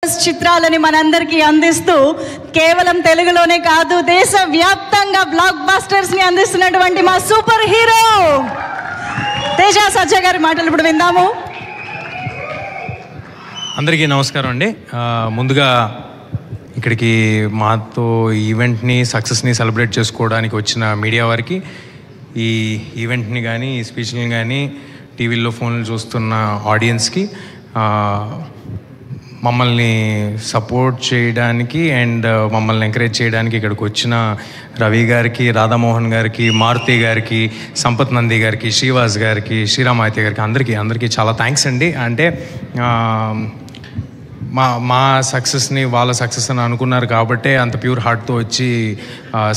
చిత్రాలని మనందరికీ అందిస్తూ కేవలం తెలుగులోనే కాదు దేశవ్యాప్తంగా బ్లాక్ బస్టర్స్ ని అందిస్తున్నటువంటి మా సూపర్ హీరో తేజ సజ్జా గారి మాటలు ఇప్పుడు విందాము. అందరికీ నమస్కారం అండి. ముందుగా ఇక్కడికి మాతో ఈవెంట్ని సక్సెస్ని సెలబ్రేట్ చేసుకోవడానికి వచ్చిన మీడియా వారికి, ఈ ఈవెంట్ని కానీ ఈ స్పీచ్ని కానీ టీవీల్లో ఫోన్లు చూస్తున్న ఆడియన్స్కి, మమ్మల్ని సపోర్ట్ చేయడానికి అండ్ మమ్మల్ని ఎంకరేజ్ చేయడానికి ఇక్కడికి వచ్చిన రవి గారికి, రాధామోహన్ గారికి, మారుతి గారికి, సంపత్ నంది గారికి, శ్రీవాస్ గారికి, శ్రీరామాయిత్య గారికి అందరికీ చాలా థ్యాంక్స్ అండి. అంటే మా సక్సెస్ని వాళ్ళ సక్సెస్ అని అనుకున్నారు కాబట్టే అంత ప్యూర్ హార్ట్తో వచ్చి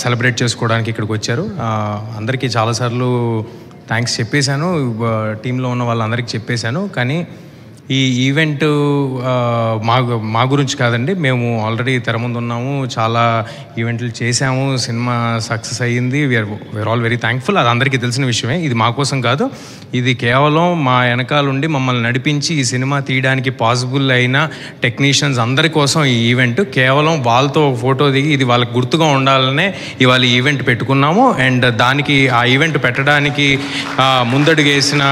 సెలబ్రేట్ చేసుకోవడానికి ఇక్కడికి వచ్చారు. అందరికీ చాలాసార్లు థ్యాంక్స్ చెప్పేశాను, టీంలో ఉన్న వాళ్ళందరికీ చెప్పేశాను. కానీ ఈ ఈవెంట్ మా గురించి కాదండి. మేము ఆల్రెడీ తెర ముందు ఉన్నాము, చాలా ఈవెంట్లు చేశాము, సినిమా సక్సెస్ అయ్యింది. We're all very thankful. అది అందరికీ తెలిసిన విషయమే. ఇది మా కోసం కాదు, ఇది కేవలం మా వెనకాలండి మమ్మల్ని నడిపించి ఈ సినిమా తీయడానికి పాసిబుల్ అయిన టెక్నీషియన్స్ అందరి కోసం ఈ ఈవెంట్. కేవలం వాళ్ళతో ఫోటో దిగి ఇది వాళ్ళకి గుర్తుగా ఉండాలనే ఇవాళ ఈ ఈవెంట్ పెట్టుకున్నాము. అండ్ దానికి ఆ ఈవెంట్ పెట్టడానికి ముందడుగేసిన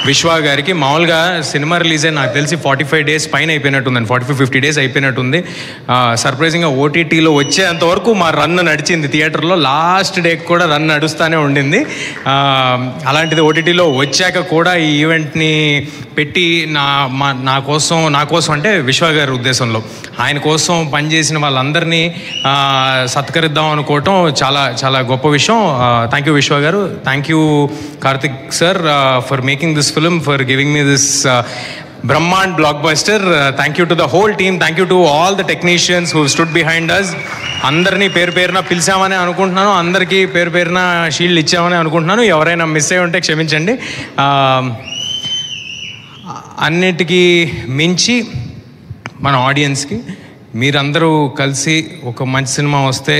విశ్వ గారికి, మామూలుగా సినిమా రిలీజ్ అయ్యి నాకు తెలిసి 45 days పైన అయిపోయినట్టుందండి, 45-50 days అయిపోయినట్టుంది. సర్ప్రైజింగ్గా ఓటీటీలో వచ్చేంతవరకు మా రన్ నడిచింది. థియేటర్లో లాస్ట్ డే కూడా రన్ నడుస్తూనే ఉండింది. అలాంటిది ఓటీటీలో వచ్చాక కూడా ఈ ఈవెంట్ని పెట్టి నా కోసం అంటే విశ్వ గారి ఉద్దేశంలో ఆయన కోసం పనిచేసిన వాళ్ళందరినీ సత్కరిద్దాం అనుకోవటం చాలా చాలా గొప్ప విషయం. థ్యాంక్ యూ విశ్వ గారు. Thank you Karthik sir for making this film, for giving me this Brahmand blockbuster. Thank you to the whole team. Thank you to all the technicians who stood behind us. అందరినీ పేరు పేరున పిలిచామని అనుకుంటున్నాను, అందరికీ పేరు పేరున shield ఇచ్చామని అనుకుంటున్నాను. ఎవరైనా మిస్ అయ్యి ఉంటే క్షమించండి. అన్నిటికీ మించి మన ఆడియన్స్కి మీరందరూ కలిసి ఒక మంచి సినిమా వస్తే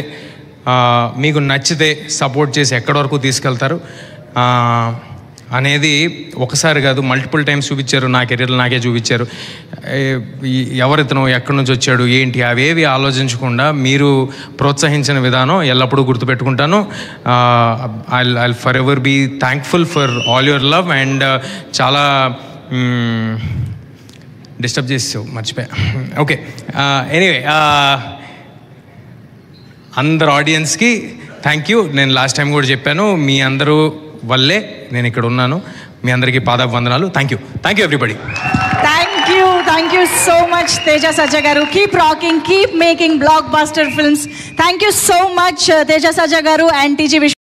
మీకు నచ్చితే సపోర్ట్ చేసి ఎక్కడి వరకు తీసుకెళ్తారు అనేది ఒకసారి కాదు, మల్టిపుల్ టైమ్స్ చూపించారు. నా కెరీర్లో నాకే చూపించారు. ఎవరితను ఎక్కడి నుంచి వచ్చాడు ఏంటి అవేవి ఆలోచించకుండా మీరు ప్రోత్సహించిన విధానం ఎల్లప్పుడూ గుర్తుపెట్టుకుంటాను. I forever be thankful for all your love. And చాలా డిస్టర్బ్ చేసావు, మర్చిపోయా. ఓకే, ఎనీవే అందరు ఆడియన్స్కి థ్యాంక్ యూ. నేను లాస్ట్ టైం కూడా చెప్పాను, మీ అందరూ వల్లే నేను ఇక్కడ ఉన్నాను. మీ అందరికీ పాదాభివందనాలు. Thank you everybody. Thank you so much Teja Sajja గారు. Keep rocking, keep making blockbuster films. Thank you so much Teja Sajja గారు అండ్ టీజీ